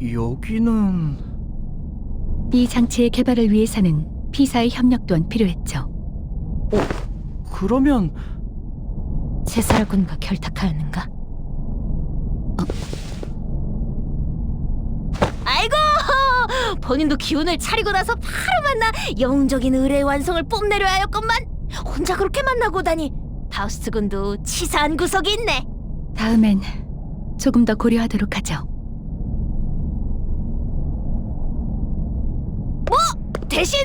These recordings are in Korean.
여기는... 이 장치의 개발을 위해서는 P사의 협력 또한 필요했죠. 그러면... 제사라군과 결탁하였는가? 아이고! 본인도 기운을 차리고 나서 바로 만나 영웅적인 의뢰의 완성을 뽐내려 하였건만 혼자 그렇게 만나고 다니. 파우스트 군도 치사한 구석이 있네. 다음엔 조금 더 고려하도록 하죠. 대신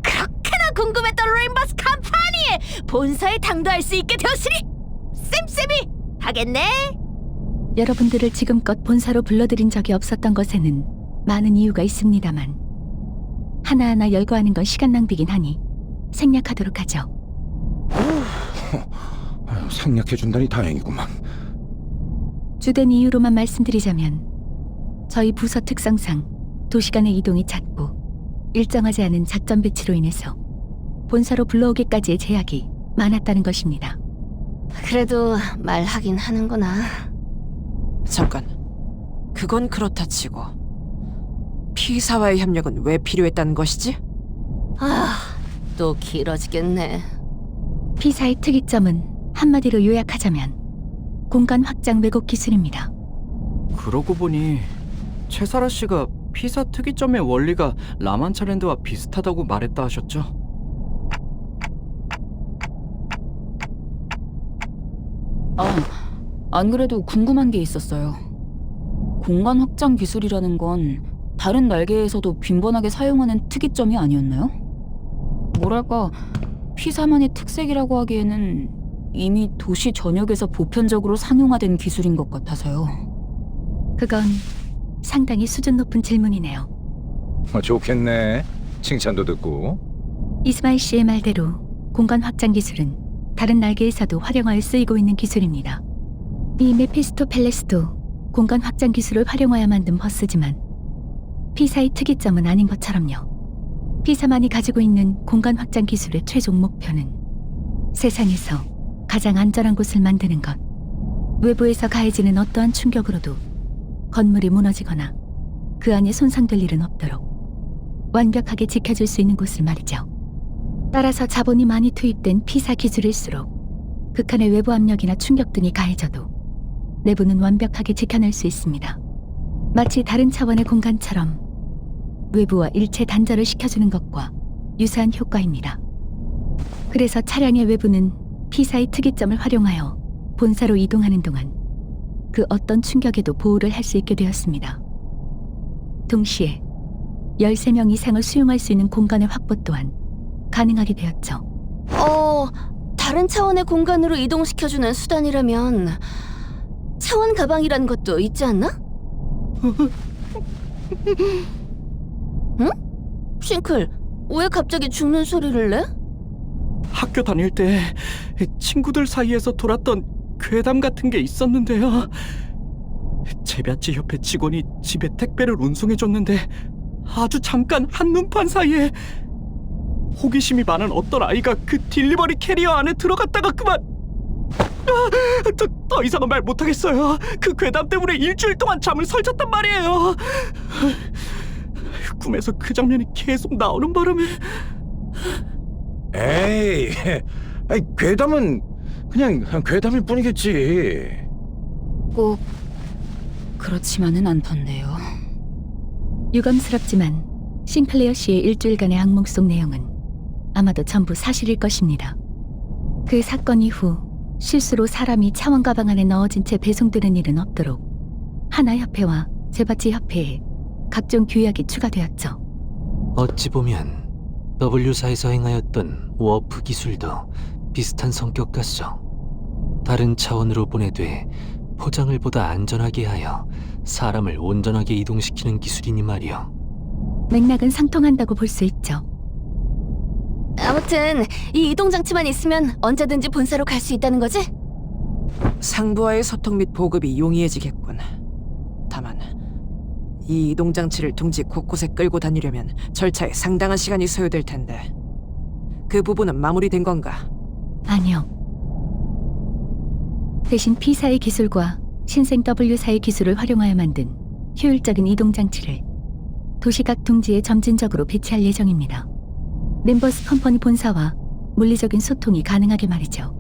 그렇게나 궁금했던 레인버스 컴퍼니의 본사에 당도할 수 있게 되었으니 쌤쌤이 하겠네. 여러분들을 지금껏 본사로 불러들인 적이 없었던 것에는 많은 이유가 있습니다만 하나하나 열거하는 건 시간 낭비긴 하니 생략하도록 하죠. 생략해준다니 다행이구만. 주된 이유로만 말씀드리자면 저희 부서 특성상 도시간의 이동이 잦고 일정하지 않은 작전 배치로 인해서 본사로 불러오기까지의 제약이 많았다는 것입니다. 그래도 말하긴 하는구나. 잠깐, 그건 그렇다 치고 P사와의 협력은 왜 필요했다는 것이지? 또 길어지겠네. P사의 특이점은 한마디로 요약하자면 공간 확장 왜곡 기술입니다. 그러고 보니 채사라 씨가 피사 특이점의 원리가 라만차랜드와 비슷하다고 말했다 하셨죠? 안 그래도 궁금한 게 있었어요. 공간 확장 기술이라는 건 다른 날개에서도 빈번하게 사용하는 특이점이 아니었나요? 뭐랄까, P4만의 특색이라고 하기에는 이미 도시 전역에서 보편적으로 상용화된 기술인 것 같아서요. 그건 상당히 수준 높은 질문이네요. 좋겠네. 칭찬도 듣고. 이스마일 씨의 말대로 공간 확장 기술은 다른 날개에서도 활용하여 쓰이고 있는 기술입니다. 이 메피스토펠레스도 공간 확장 기술을 활용하여 만든 버스지만 P사의 특이점은 아닌 것처럼요. P사만이 가지고 있는 공간 확장 기술의 최종 목표는 세상에서 가장 안전한 곳을 만드는 것. 외부에서 가해지는 어떠한 충격으로도 건물이 무너지거나 그 안에 손상될 일은 없도록 완벽하게 지켜줄 수 있는 곳을 말이죠. 따라서 자본이 많이 투입된 P사 기술일수록 극한의 외부 압력이나 충격 등이 가해져도 내부는 완벽하게 지켜낼 수 있습니다. 마치 다른 차원의 공간처럼 외부와 일체 단절을 시켜주는 것과 유사한 효과입니다. 그래서 차량의 외부는 P사의 특이점을 활용하여 본사로 이동하는 동안 그 어떤 충격에도 보호를 할 수 있게 되었습니다. 동시에 13명 이상을 수용할 수 있는 공간의 확보 또한 가능하게 되었죠. 다른 차원의 공간으로 이동시켜주는 수단이라면 차원 가방이라는 것도 있지 않나? 응? 싱클, 왜 갑자기 죽는 소리를 내? 학교 다닐 때 친구들 사이에서 돌았던 괴담 같은 게 있었는데요. 재배치 협회 직원이 집에 택배를 운송해줬는데 아주 잠깐 한눈판 사이에 호기심이 많은 어떤 아이가 그 딜리버리 캐리어 안에 들어갔다가 그만. 더 이상은 말 못하겠어요. 그 괴담 때문에 일주일 동안 잠을 설쳤단 말이에요. 꿈에서 그 장면이 계속 나오는 바람에. 에이, 아이, 괴담은 그냥 괴담일 뿐이겠지. 꼭 그렇지만은 않던데요. 유감스럽지만 싱클레어 씨의 일주일간의 악몽 속 내용은 아마도 전부 사실일 것입니다. 그 사건 이후 실수로 사람이 차원 가방 안에 넣어진 채 배송되는 일은 없도록 하나협회와 제바치협회에 각종 규약이 추가되었죠. 어찌 보면 W사에서 행하였던 워프 기술도 비슷한 성격 같소. 다른 차원으로 보내되 포장을 보다 안전하게 하여 사람을 온전하게 이동시키는 기술이니 말이오. 맥락은 상통한다고 볼 수 있죠. 아무튼 이 이동장치만 있으면 언제든지 본사로 갈 수 있다는 거지? 상부와의 소통 및 보급이 용이해지겠군. 다만 이 이동장치를 둥지 곳곳에 끌고 다니려면 절차에 상당한 시간이 소요될 텐데 그 부분은 마무리된 건가? 아니요. 대신 P사의 기술과 신생 W사의 기술을 활용하여 만든 효율적인 이동 장치를 도시각 둥지에 점진적으로 배치할 예정입니다. 림버스 컴퍼니 본사와 물리적인 소통이 가능하게 말이죠.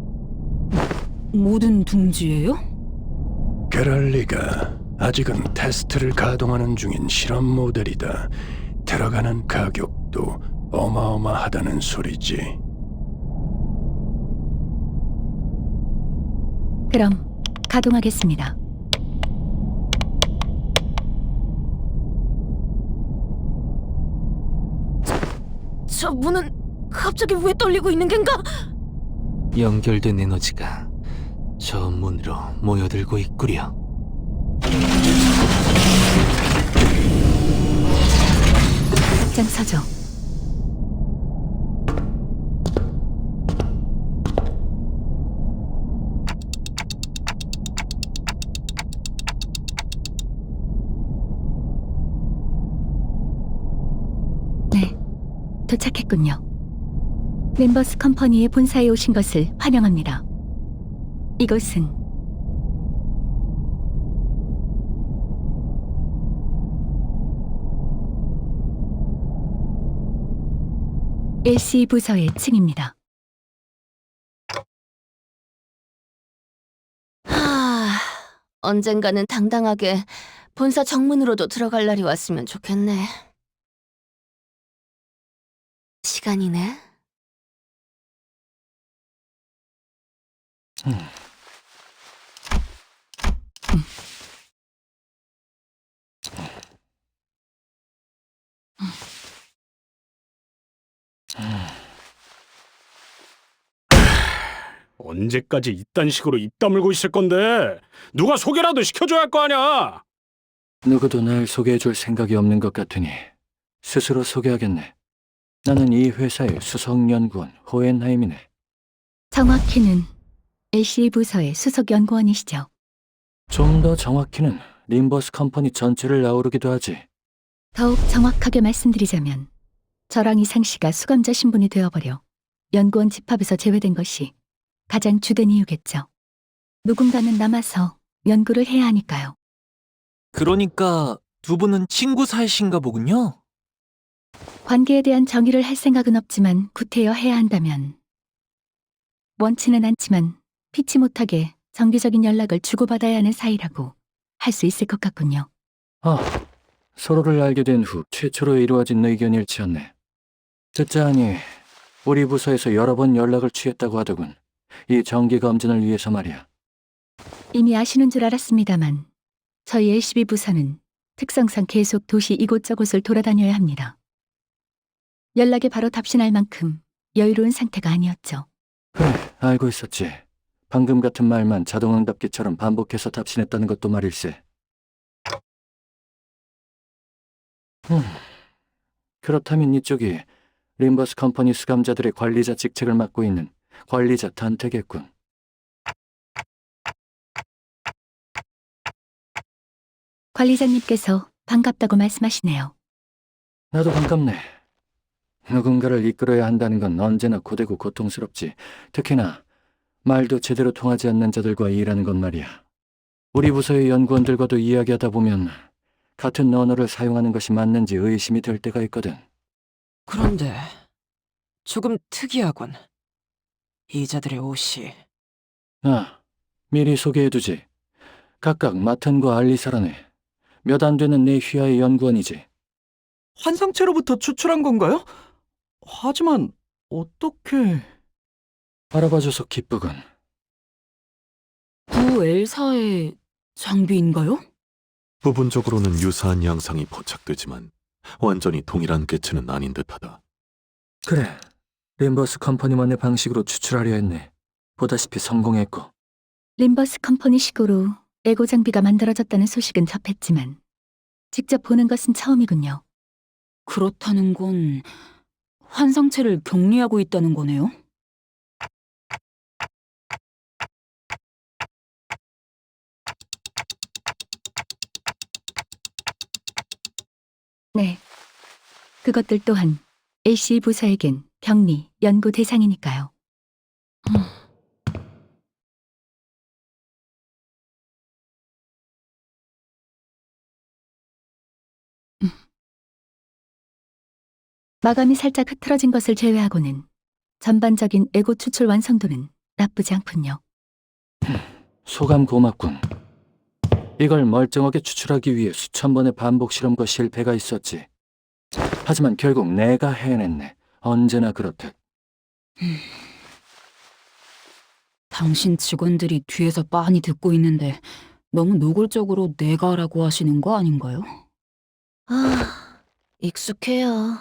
모든 둥지예요? 게랄리가 아직은 테스트를 가동하는 중인 실험 모델이다. 들어가는 가격도 어마어마하다는 소리지. 그럼 가동하겠습니다. 저 문은 갑자기 왜 떨리고 있는 겐가? 연결된 에너지가 저 문으로 모여들고 있구려. 앞장서죠. 네, 도착했군요. 림버스 컴퍼니의 본사에 오신 것을 환영합니다. 이곳은 LC 부서의 층입니다. 언젠가는 당당하게 본사 정문으로도 들어갈 날이 왔으면 좋겠네. 시간이네. 언제까지 이딴 식으로 입 다물고 있을 건데? 누가 소개라도 시켜줘야 할 거 아니야? 누구도 날 소개해줄 생각이 없는 것 같으니 스스로 소개하겠네. 나는 이 회사의 수석연구원 호헨하임이네. 정확히는 LC 부서의 수석 연구원이시죠. 좀 더 정확히는 림버스 컴퍼니 전체를 아우르기도 하지. 더욱 정확하게 말씀드리자면 저랑 이상 씨가 수감자 신분이 되어버려 연구원 집합에서 제외된 것이 가장 주된 이유겠죠. 누군가는 남아서 연구를 해야 하니까요. 그러니까 두 분은 친구 사이신가 보군요. 관계에 대한 정의를 할 생각은 없지만 구태여 해야 한다면 원치는 않지만 피치 못하게 정기적인 연락을 주고받아야 하는 사이라고 할 수 있을 것 같군요. 서로를 알게 된 후 최초로 이루어진 의견 일치였네. 듣자하니 우리 부서에서 여러 번 연락을 취했다고 하더군. 이 정기 검진을 위해서 말이야. 이미 아시는 줄 알았습니다만 저희 LCB 부서는 특성상 계속 도시 이곳저곳을 돌아다녀야 합니다. 연락에 바로 답신할 만큼 여유로운 상태가 아니었죠. 그래, 알고 있었지. 방금 같은 말만 자동응답기처럼 반복해서 답신했다는 것도 말일세. 그렇다면 이쪽이 림버스 컴퍼니 수감자들의 관리자 직책을 맡고 있는 관리자 단태겠군. 관리자님께서 반갑다고 말씀하시네요. 나도 반갑네. 누군가를 이끌어야 한다는 건 언제나 고되고 고통스럽지. 특히나 말도 제대로 통하지 않는 자들과 일하는 건 말이야. 우리 부서의 연구원들과도 이야기하다 보면 같은 언어를 사용하는 것이 맞는지 의심이 들 때가 있거든. 그런데 조금 특이하군. 이자들의 옷이. 미리 소개해두지. 각각 마튼과 알리사라네. 몇 안 되는 내 휘하의 연구원이지. 환상체로부터 추출한 건가요? 하지만 어떻게... 알아봐줘서 기쁘군. 구 엘사의 장비인가요? 부분적으로는 유사한 양상이 포착되지만 완전히 동일한 개체는 아닌 듯하다. 그래, 림버스 컴퍼니만의 방식으로 추출하려 했네. 보다시피 성공했고. 림버스 컴퍼니식으로 에고 장비가 만들어졌다는 소식은 접했지만 직접 보는 것은 처음이군요. 그렇다는 건 환상체를 격리하고 있다는 거네요? 네, 그것들 또한 LC 부서에겐 격리, 연구 대상이니까요. 마감이 살짝 흐트러진 것을 제외하고는 전반적인 에고 추출 완성도는 나쁘지 않군요. 소감 고맙군. 이걸 멀쩡하게 추출하기 위해 수천 번의 반복 실험과 실패가 있었지. 하지만 결국 내가 해냈네. 언제나 그렇듯. 당신 직원들이 뒤에서 빤히 듣고 있는데 너무 노골적으로 내가라고 하시는 거 아닌가요? 아, 익숙해요.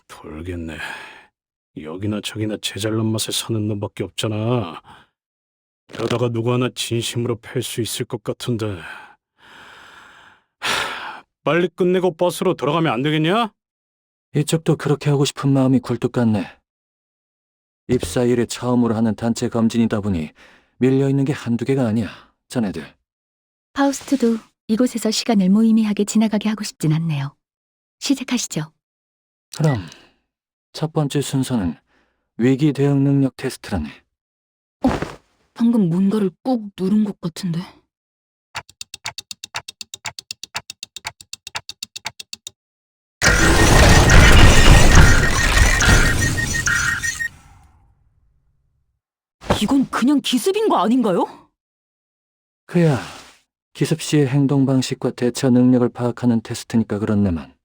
돌겠네. 여기나 저기나 제잘난 맛에 사는 놈밖에 없잖아. 이러다가 누구 하나 진심으로 팰 수 있을 것 같은데. 빨리 끝내고 버스로 돌아가면 안 되겠냐? 이쪽도 그렇게 하고 싶은 마음이 굴뚝 같네. 입사 일에 처음으로 하는 단체 검진이다 보니 밀려있는 게 한두 개가 아니야, 자네들. 파우스트도 이곳에서 시간을 무의미하게 지나가게 하고 싶진 않네요. 시작하시죠. 그럼 첫 번째 순서는 위기 대응 능력 테스트라네. 방금 뭔가를 꾹 누른 것 같은데. 이건 그냥 기습인 거 아닌가요? 그야 기습 시의 행동 방식과 대처 능력을 파악하는 테스트니까 그렇네만.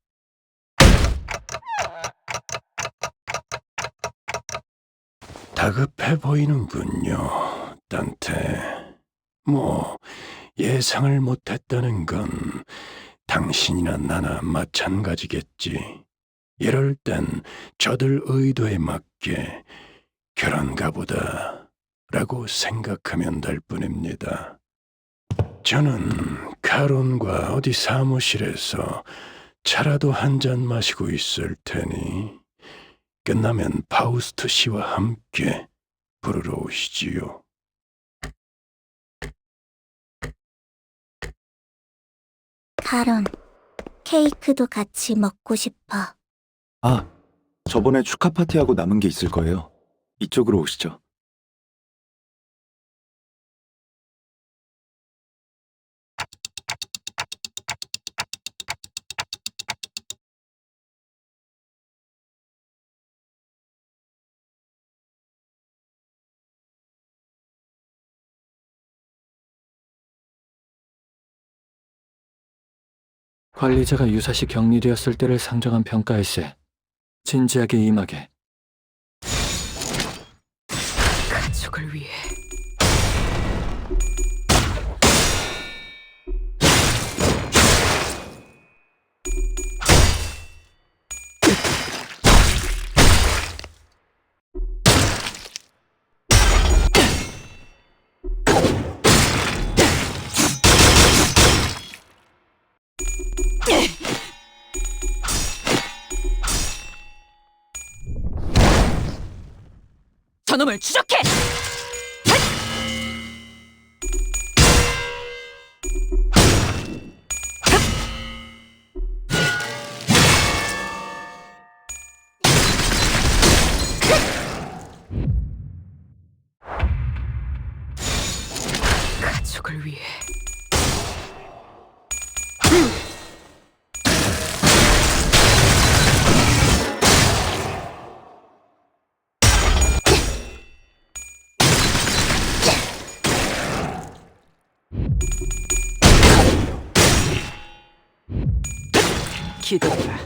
다급해 보이는군요, 단테. 뭐 예상을 못했다는 건 당신이나 나나 마찬가지겠지. 이럴 땐 저들 의도에 맞게 그런가 보다 라고 생각하면 될 뿐입니다. 저는 카론과 어디 사무실에서 차라도 한 잔 마시고 있을 테니 끝나면 파우스트 씨와 함께 부르러 오시지요. 카론, 케이크도 같이 먹고 싶어. 아, 저번에 축하 파티하고 남은 게 있을 거예요. 이쪽으로 오시죠. 관리자가 유사시 격리되었을 때를 상정한 평가일세. 진지하게 임하게. 가족을 위해. 저놈을 추적해! 가족을 위해. 기다려라.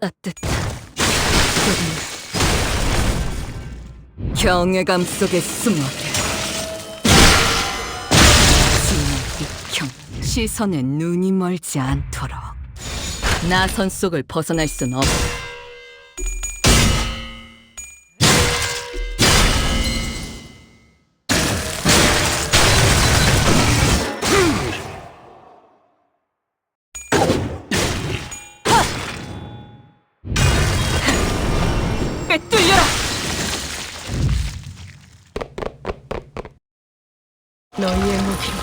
따뜻한 경외감 속에 숨어게. 익형 시선에 눈이 멀지 않도록 나선 속을 벗어날 순 없다. 꿰뚫려라! 너희의 무기로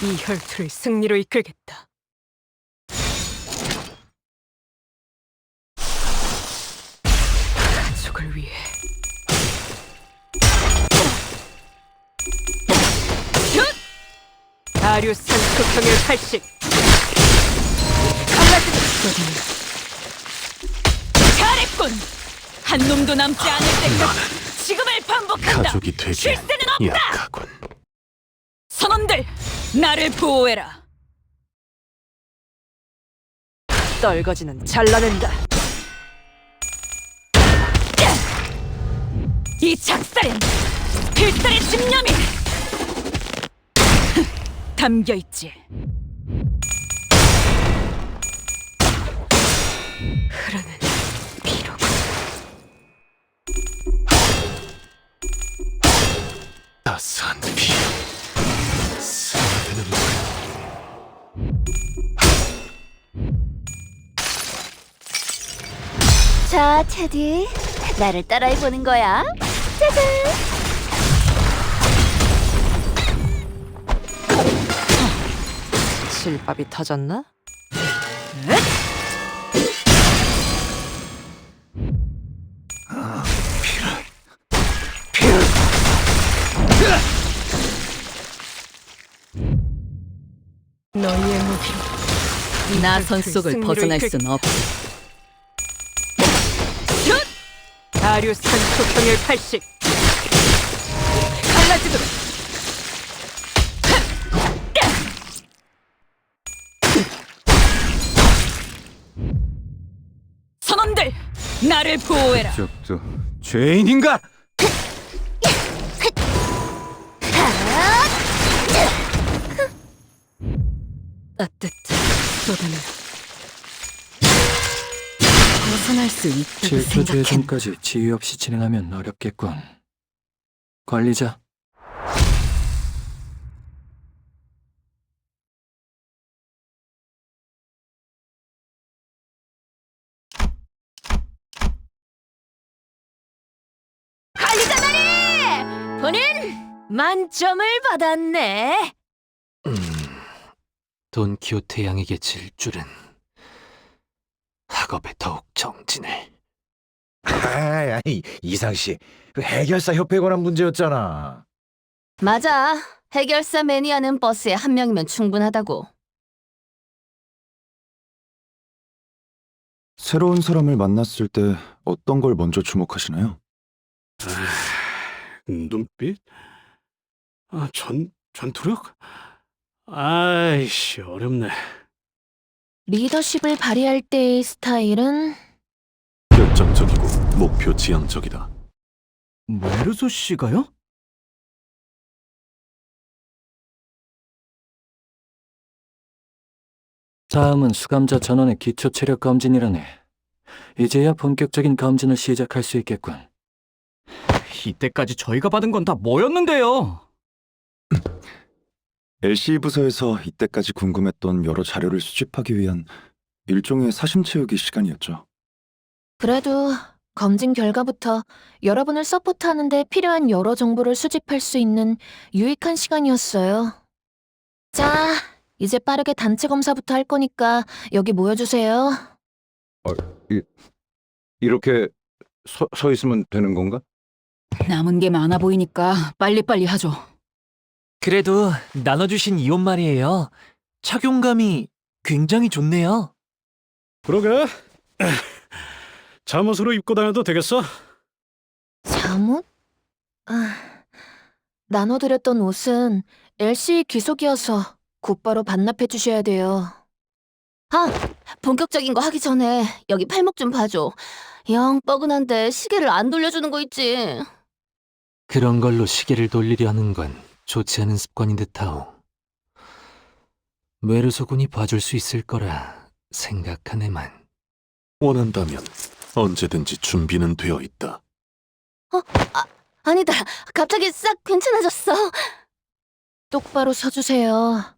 이 혈투를 승리로 이끌겠다. 가족을 위해. 다리우스 한투평일 80. 잘했군. 한 놈도 남지 않을 때까지 지금을 반복한다. 가족이 되기엔 실세는 없다. 약하군. 선원들, 나를 보호해라. 떨거지는 잘라낸다. 이 작살엔 필살의 집념이 담겨있지. 흐르는 피로군. 따스한 피 스며드는 자, 테디, 나를 따라해보는 거야. 짜잔! 실밥이 터졌나? 너희의 무기로 나선 속을 벗어날 순 없어. 다리우스 한투평일 80. 갈라지도록. 선원들, 나를 보호해라. 적도 죄인인가? 따뜻한 쏟아내. 벗어날 수 있다고 질투 생각해. 재정까지 지휘 없이 진행하면 어렵겠군. 관리자. 관리자 나리! 본인 만점을 받았네. 돈키호테 양에게 질 줄은 학업에 더욱 정진을. 아이, 이상 씨, 그 해결사 협회에 관한 문제였잖아. 맞아. 해결사 매니아는 버스에 한 명이면 충분하다고. 새로운 사람을 만났을 때 어떤 걸 먼저 주목하시나요? 눈빛? 전투력? 아이씨, 어렵네. 리더십을 발휘할 때의 스타일은 결정적이고 목표 지향적이다. 메르소 씨가요? 다음은 수감자 전원의 기초 체력 검진이라네. 이제야 본격적인 검진을 시작할 수 있겠군. 이때까지 저희가 받은 건 다 뭐였는데요? LCE 부서에서 이때까지 궁금했던 여러 자료를 수집하기 위한 일종의 사심 채우기 시간이었죠. 그래도 검진 결과부터 여러분을 서포트하는 데 필요한 여러 정보를 수집할 수 있는 유익한 시간이었어요. 자, 이제 빠르게 단체 검사부터 할 거니까 여기 모여주세요. 이렇게 서 있으면 되는 건가? 남은 게 많아 보이니까 빨리빨리 하죠. 그래도 나눠주신 이 옷 말이에요. 착용감이 굉장히 좋네요. 그러게. 잠옷으로 입고 다녀도 되겠어? 잠옷? 나눠드렸던 옷은 LCE 귀속이어서 곧바로 반납해 주셔야 돼요. 본격적인 거 하기 전에 여기 팔목 좀 봐줘. 영 뻐근한데 시계를 안 돌려주는 거 있지? 그런 걸로 시계를 돌리려 하는 건 좋지 않은 습관인 듯하오. 메르소군이 봐줄 수 있을 거라 생각하네만. 원한다면 언제든지 준비는 되어 있다. 아니다. 갑자기 싹 괜찮아졌어. 똑바로 서주세요.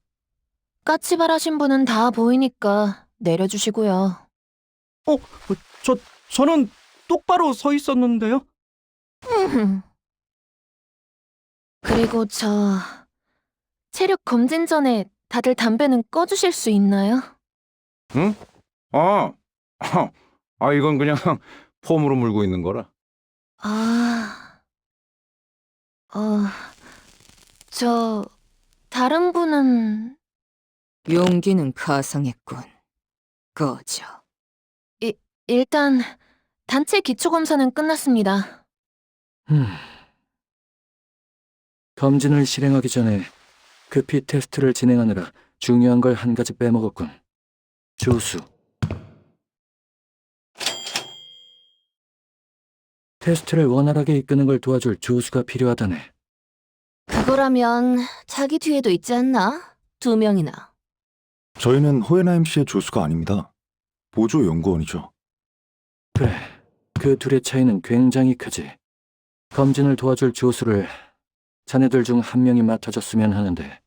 까치발하신 분은 다 보이니까 내려주시고요. 저는 똑바로 서 있었는데요? 그리고 체력 검진 전에 다들 담배는 꺼주실 수 있나요? 응? 아, 이건 그냥 폼으로 물고 있는 거라. 다른 분은 용기는 가상했군. 꺼져. 일단 단체 기초검사는 끝났습니다. 검진을 실행하기 전에 급히 테스트를 진행하느라 중요한 걸 한 가지 빼먹었군. 조수. 테스트를 원활하게 이끄는 걸 도와줄 조수가 필요하다네. 그거라면 자기 뒤에도 있지 않나? 2명이나. 저희는 호헨하임 씨의 조수가 아닙니다. 보조 연구원이죠. 그래, 그 둘의 차이는 굉장히 크지. 검진을 도와줄 조수를 자네들 중 한 명이 맡아줬으면 하는데.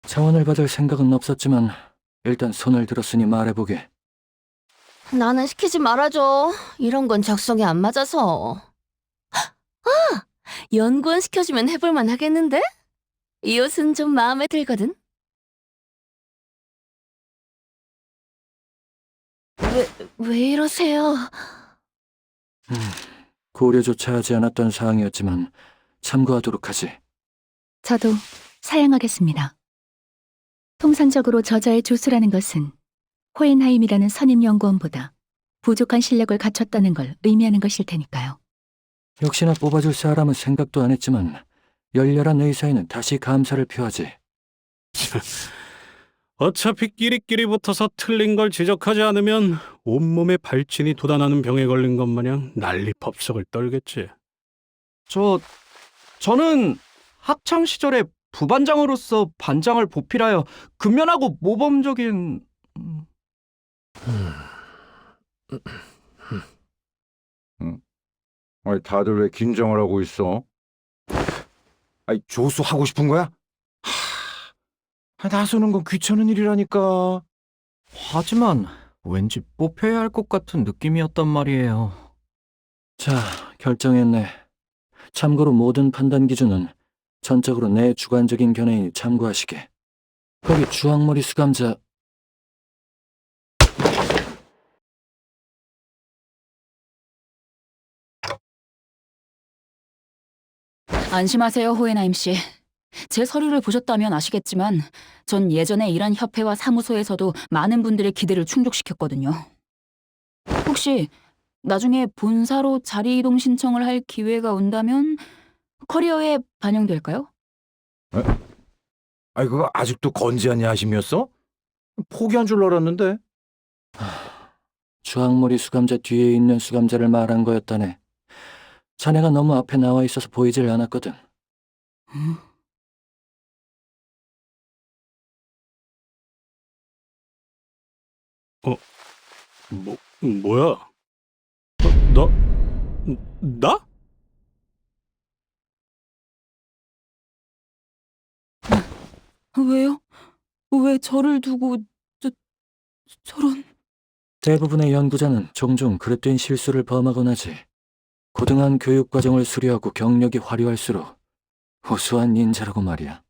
자원을 받을 생각은 없었지만 일단 손을 들었으니 말해보게. 나는 시키지 말아줘. 이런 건 적성에 안 맞아서. 연구원 시켜주면 해볼만 하겠는데? 이 옷은 좀 마음에 들거든. 왜 이러세요? 고려조차 하지 않았던 사항이었지만 참고하도록 하지. 저도 사양하겠습니다. 통상적으로 저자의 조수라는 것은 호헨하임이라는 선임 연구원보다 부족한 실력을 갖췄다는 걸 의미하는 것일 테니까요. 역시나 뽑아줄 사람은 생각도 안 했지만 열렬한 의사에는 다시 감사를 표하지. 어차피 끼리끼리 붙어서 틀린 걸 지적하지 않으면 온몸에 발진이 돋아나는 병에 걸린 것 마냥 난리법석을 떨겠지. 저는 학창 시절에 부반장으로서 반장을 보필하여 근면하고 모범적인 아니, 다들 왜 긴장을 하고 있어? 아니, 조수 하고 싶은 거야? 나서는 건 귀찮은 일이라니까. 하지만 왠지 뽑혀야 할 것 같은 느낌이었단 말이에요. 자, 결정했네. 참고로 모든 판단 기준은 전적으로 내 주관적인 견해이니 참고하시게. 거기 주황머리 수감자. 안심하세요, 호헨하임 씨. 제 서류를 보셨다면 아시겠지만 전 예전에 일한 협회와 사무소에서도 많은 분들의 기대를 충족시켰거든요. 혹시 나중에 본사로 자리 이동 신청을 할 기회가 온다면 커리어에 반영될까요? 아니, 그거 아직도 건재한 야심이었어? 포기한 줄 알았는데. 주황머리 수감자 뒤에 있는 수감자를 말한 거였다네. 자네가 너무 앞에 나와 있어서 보이질 않았거든. 뭐야? 나? 왜요? 왜 저를 두고 저런... 대부분의 연구자는 종종 그릇된 실수를 범하곤 하지. 고등한 교육 과정을 수료하고 경력이 화려할수록 우수한 인재라고 말이야.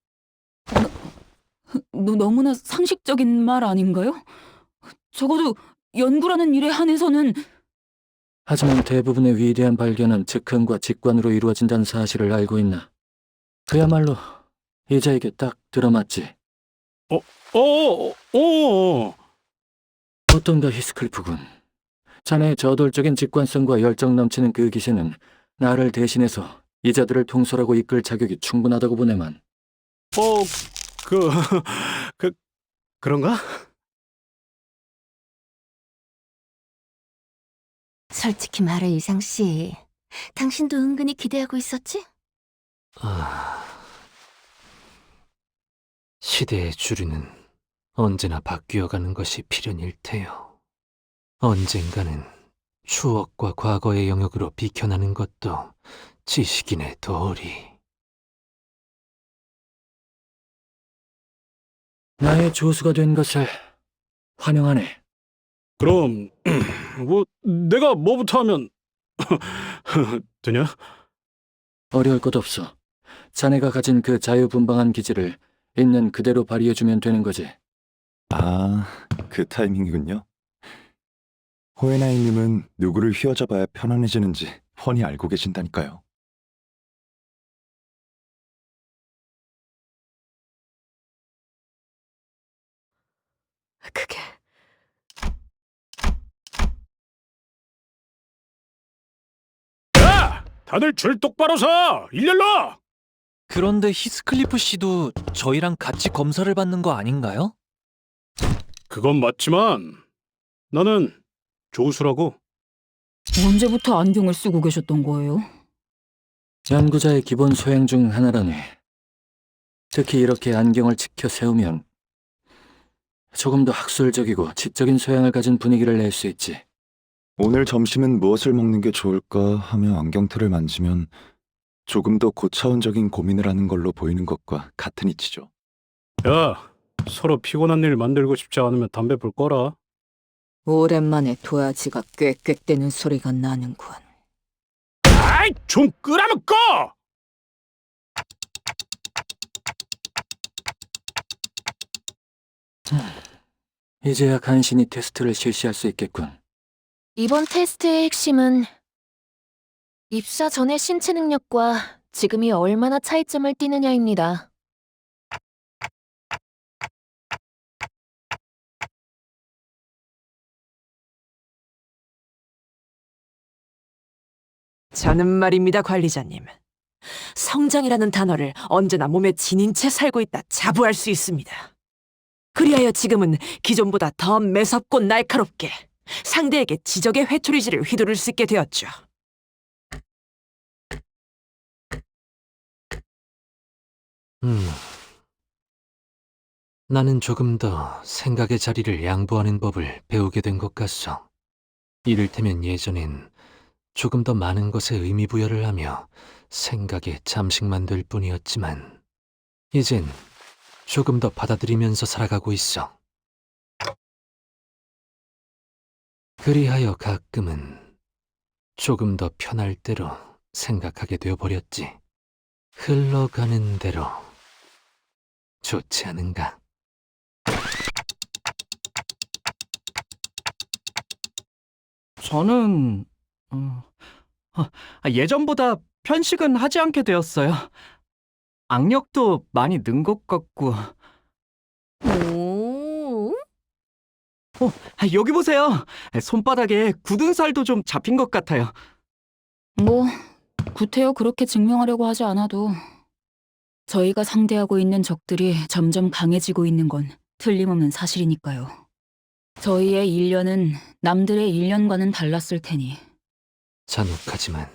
너무나 상식적인 말 아닌가요? 적어도 연구라는 일에 한해서는... 하지만 대부분의 위대한 발견은 즉흥과 직관으로 이루어진다는 사실을 알고 있나? 그야말로 이자에게 딱 들어맞지. 어떤가 히스클프군. 자네의 저돌적인 직관성과 열정 넘치는 그 기세는 나를 대신해서 이자들을 통솔하고 이끌 자격이 충분하다고 보네만. 그런가? 솔직히 말해, 이상씨. 당신도 은근히 기대하고 있었지? 시대의 주류는 언제나 바뀌어가는 것이 필연일 테요. 언젠가는 추억과 과거의 영역으로 비켜나는 것도 지식인의 도리. 나의 조수가 된 것을 환영하네. 그럼 내가 뭐부터 하면 되냐? 어려울 것 없어. 자네가 가진 그 자유분방한 기질을 있는 그대로 발휘해주면 되는 거지. 아, 그 타이밍이군요. 호에나이님은 누구를 휘어잡아야 편안해지는지 훤히 알고 계신다니까요. 그게 야! 다들 줄 똑바로 서! 일렬로! 그런데 히스클리프 씨도 저희랑 같이 검사를 받는 거 아닌가요? 그건 맞지만 나는 조수라고. 언제부터 안경을 쓰고 계셨던 거예요? 연구자의 기본 소양 중 하나라니. 특히 이렇게 안경을 치켜 세우면 조금 더 학술적이고 지적인 소양을 가진 분위기를 낼 수 있지. 오늘 점심은 무엇을 먹는 게 좋을까 하며 안경테를 만지면 조금 더 고차원적인 고민을 하는 걸로 보이는 것과 같은 이치죠. 야, 서로 피곤한 일 만들고 싶지 않으면 담배 불 꺼라. 오랜만에 도화지가 꽥꽥대는 소리가 나는군. 아이, 좀 끄라면 꺼! 이제야 간신히 테스트를 실시할 수 있겠군. 이번 테스트의 핵심은 입사 전의 신체 능력과 지금이 얼마나 차이점을 띠느냐입니다. 저는 말입니다, 관리자님. 성장이라는 단어를 언제나 몸에 지닌 채 살고 있다 자부할 수 있습니다. 그리하여 지금은 기존보다 더 매섭고 날카롭게 상대에게 지적의 회초리질을 휘두를 수 있게 되었죠. 나는 조금 더 생각의 자리를 양보하는 법을 배우게 된 것 같소. 이를테면 예전엔 조금 더 많은 것에 의미 부여를 하며 생각에 잠식만 될 뿐이었지만 이젠 조금 더 받아들이면서 살아가고 있어. 그리하여 가끔은 조금 더 편할 대로 생각하게 되어버렸지. 흘러가는 대로. 좋지 않은가? 저는 예전보다 편식은 하지 않게 되었어요. 악력도 많이 는 것 같고. 오, 여기 보세요. 손바닥에 굳은 살도 좀 잡힌 것 같아요. 뭐 구태여 그렇게 증명하려고 하지 않아도 저희가 상대하고 있는 적들이 점점 강해지고 있는 건 틀림없는 사실이니까요. 저희의 1년은 남들의 1년과는 달랐을 테니. 잔혹하지만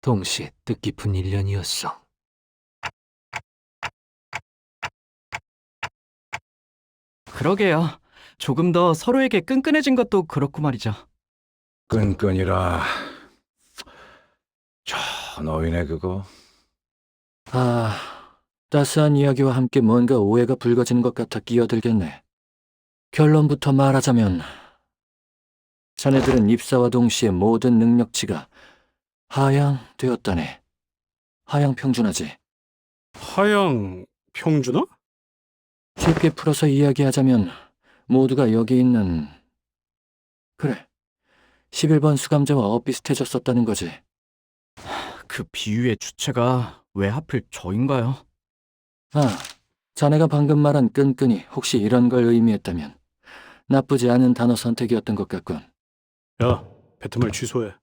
동시에 뜻깊은 1년이었어. 그러게요. 조금 더 서로에게 끈끈해진 것도 그렇고 말이죠. 끈끈이라. 저 너희네 그거. 아, 따스한 이야기와 함께 뭔가 오해가 불거지는 것 같아 끼어들겠네. 결론부터 말하자면 자네들은 입사와 동시에 모든 능력치가 하향되었다네. 하향 평준화지. 하양 평준화? 쉽게 풀어서 이야기하자면 모두가 여기 있는 그래 11번 수감자와 엇비슷해졌었다는 거지. 그 비유의 주체가 왜 하필 저인가요? 아, 자네가 방금 말한 끈끈이 혹시 이런 걸 의미했다면 나쁘지 않은 단어 선택이었던 것 같군. 야, 뱉은 말 취소해.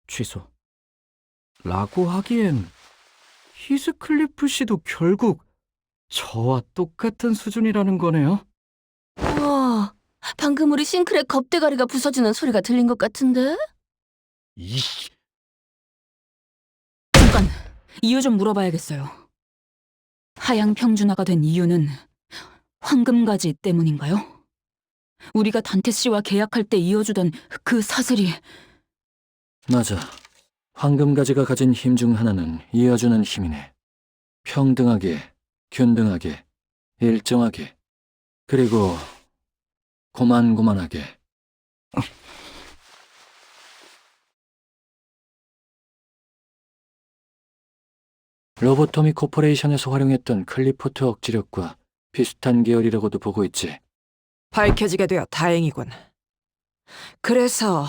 취소. 라고 하기엔 히스클리프 씨도 결국 저와 똑같은 수준이라는 거네요. 우와, 방금 우리 싱크대 겁대가리가 부서지는 소리가 들린 것 같은데? 잠깐, 이유 좀 물어봐야겠어요. 하향 평준화가 된 이유는 황금가지 때문인가요? 우리가 단테 씨와 계약할 때 이어주던 그 사슬이. 맞아. 황금가지가 가진 힘 중 하나는 이어주는 힘이네. 평등하게, 균등하게, 일정하게, 그리고 고만고만하게. 로보토미 코퍼레이션에서 활용했던 클리포트 억지력과 비슷한 계열이라고도 보고 있지. 밝혀지게 되어 다행이군. 그래서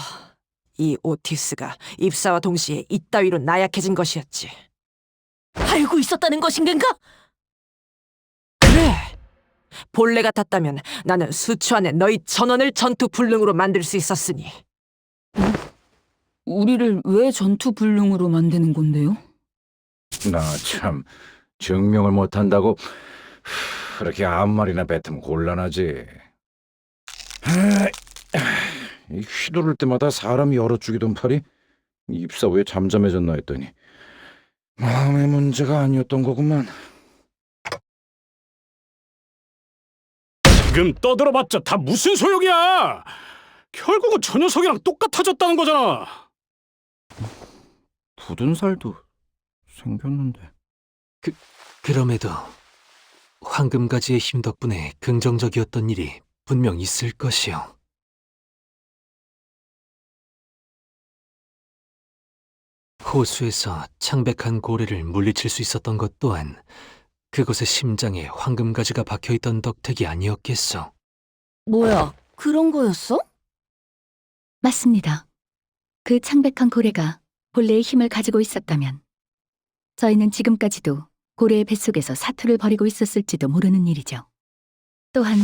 이 오티스가 입사와 동시에 이따위로 나약해진 것이었지. 알고 있었다는 것인가? 그래! 본래 같았다면 나는 수초 안에 너희 전원을 전투 불능으로 만들 수 있었으니. 우리를 왜 전투 불능으로 만드는 건데요? 나 참 증명을 못한다고 그렇게 아무 말이나 뱉으면 곤란하지. 이 휘두를 때마다 사람이 얼어 죽이던 팔이 입사 후에 잠잠해졌나 했더니 마음의 문제가 아니었던 거구만. 지금 떠들어봤자 다 무슨 소용이야! 결국은 저 녀석이랑 똑같아졌다는 거잖아! 굳은 살도 생겼는데. 그럼에도 황금가지의 힘 덕분에 긍정적이었던 일이 분명 있을 것이요. 호수에서 창백한 고래를 물리칠 수 있었던 것 또한 그곳의 심장에 황금가지가 박혀있던 덕택이 아니었겠소. 뭐야, 그런 거였어? 맞습니다. 그 창백한 고래가 본래의 힘을 가지고 있었다면 저희는 지금까지도 고래의 뱃속에서 사투를 벌이고 있었을지도 모르는 일이죠. 또한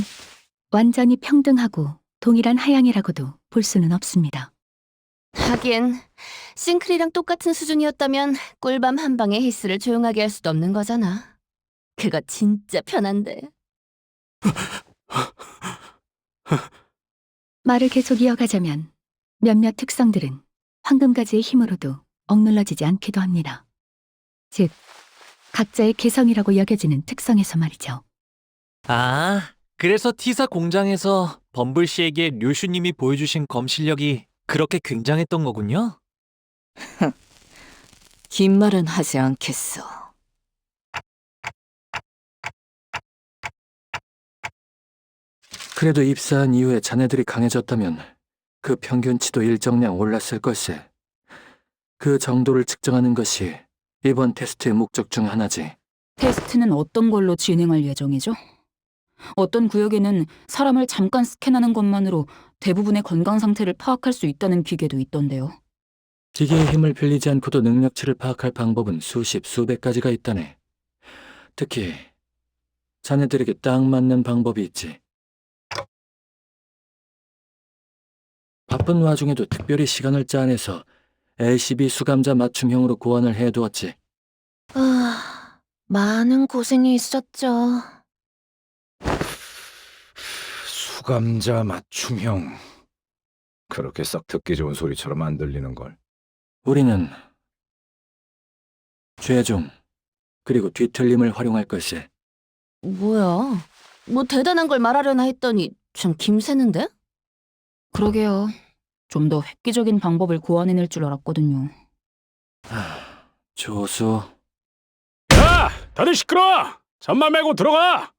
완전히 평등하고 동일한 하향이라고도 볼 수는 없습니다. 하긴 싱크리랑 똑같은 수준이었다면 꿀밤 한 방에 히스를 조용하게 할 수도 없는 거잖아. 그거 진짜 편한데. 말을 계속 이어가자면 몇몇 특성들은 황금가지의 힘으로도 억눌러지지 않기도 합니다. 즉, 각자의 개성이라고 여겨지는 특성에서 말이죠. 아, 그래서 T사 공장에서 범블씨에게 류슈님이 보여주신 검 실력이 그렇게 굉장했던 거군요? 긴 말은 하지 않겠어. 그래도 입사한 이후에 자네들이 강해졌다면 그 평균치도 일정량 올랐을 걸세. 그 정도를 측정하는 것이 이번 테스트의 목적 중 하나지. 테스트는 어떤 걸로 진행할 예정이죠? 어떤 구역에는 사람을 잠깐 스캔하는 것만으로 대부분의 건강 상태를 파악할 수 있다는 기계도 있던데요. 기계의 힘을 빌리지 않고도 능력치를 파악할 방법은 수십, 수백 가지가 있다네. 특히 자네들에게 딱 맞는 방법이 있지. 바쁜 와중에도 특별히 시간을 짜내서 LCB 수감자 맞춤형으로 고안을 해두었지. 많은 고생이 있었죠. 수감자 맞춤형. 그렇게 썩 듣기 좋은 소리처럼 안 들리는걸. 우리는 최종 그리고 뒤틀림을 활용할 것이. 뭐야? 뭐 대단한 걸 말하려나 했더니 좀 김새는데? 그러게요. 좀 더 획기적인 방법을 고안해낼 줄 알았거든요. 조수. 야! 다들 시끄러워! 잠만 말고 들어가!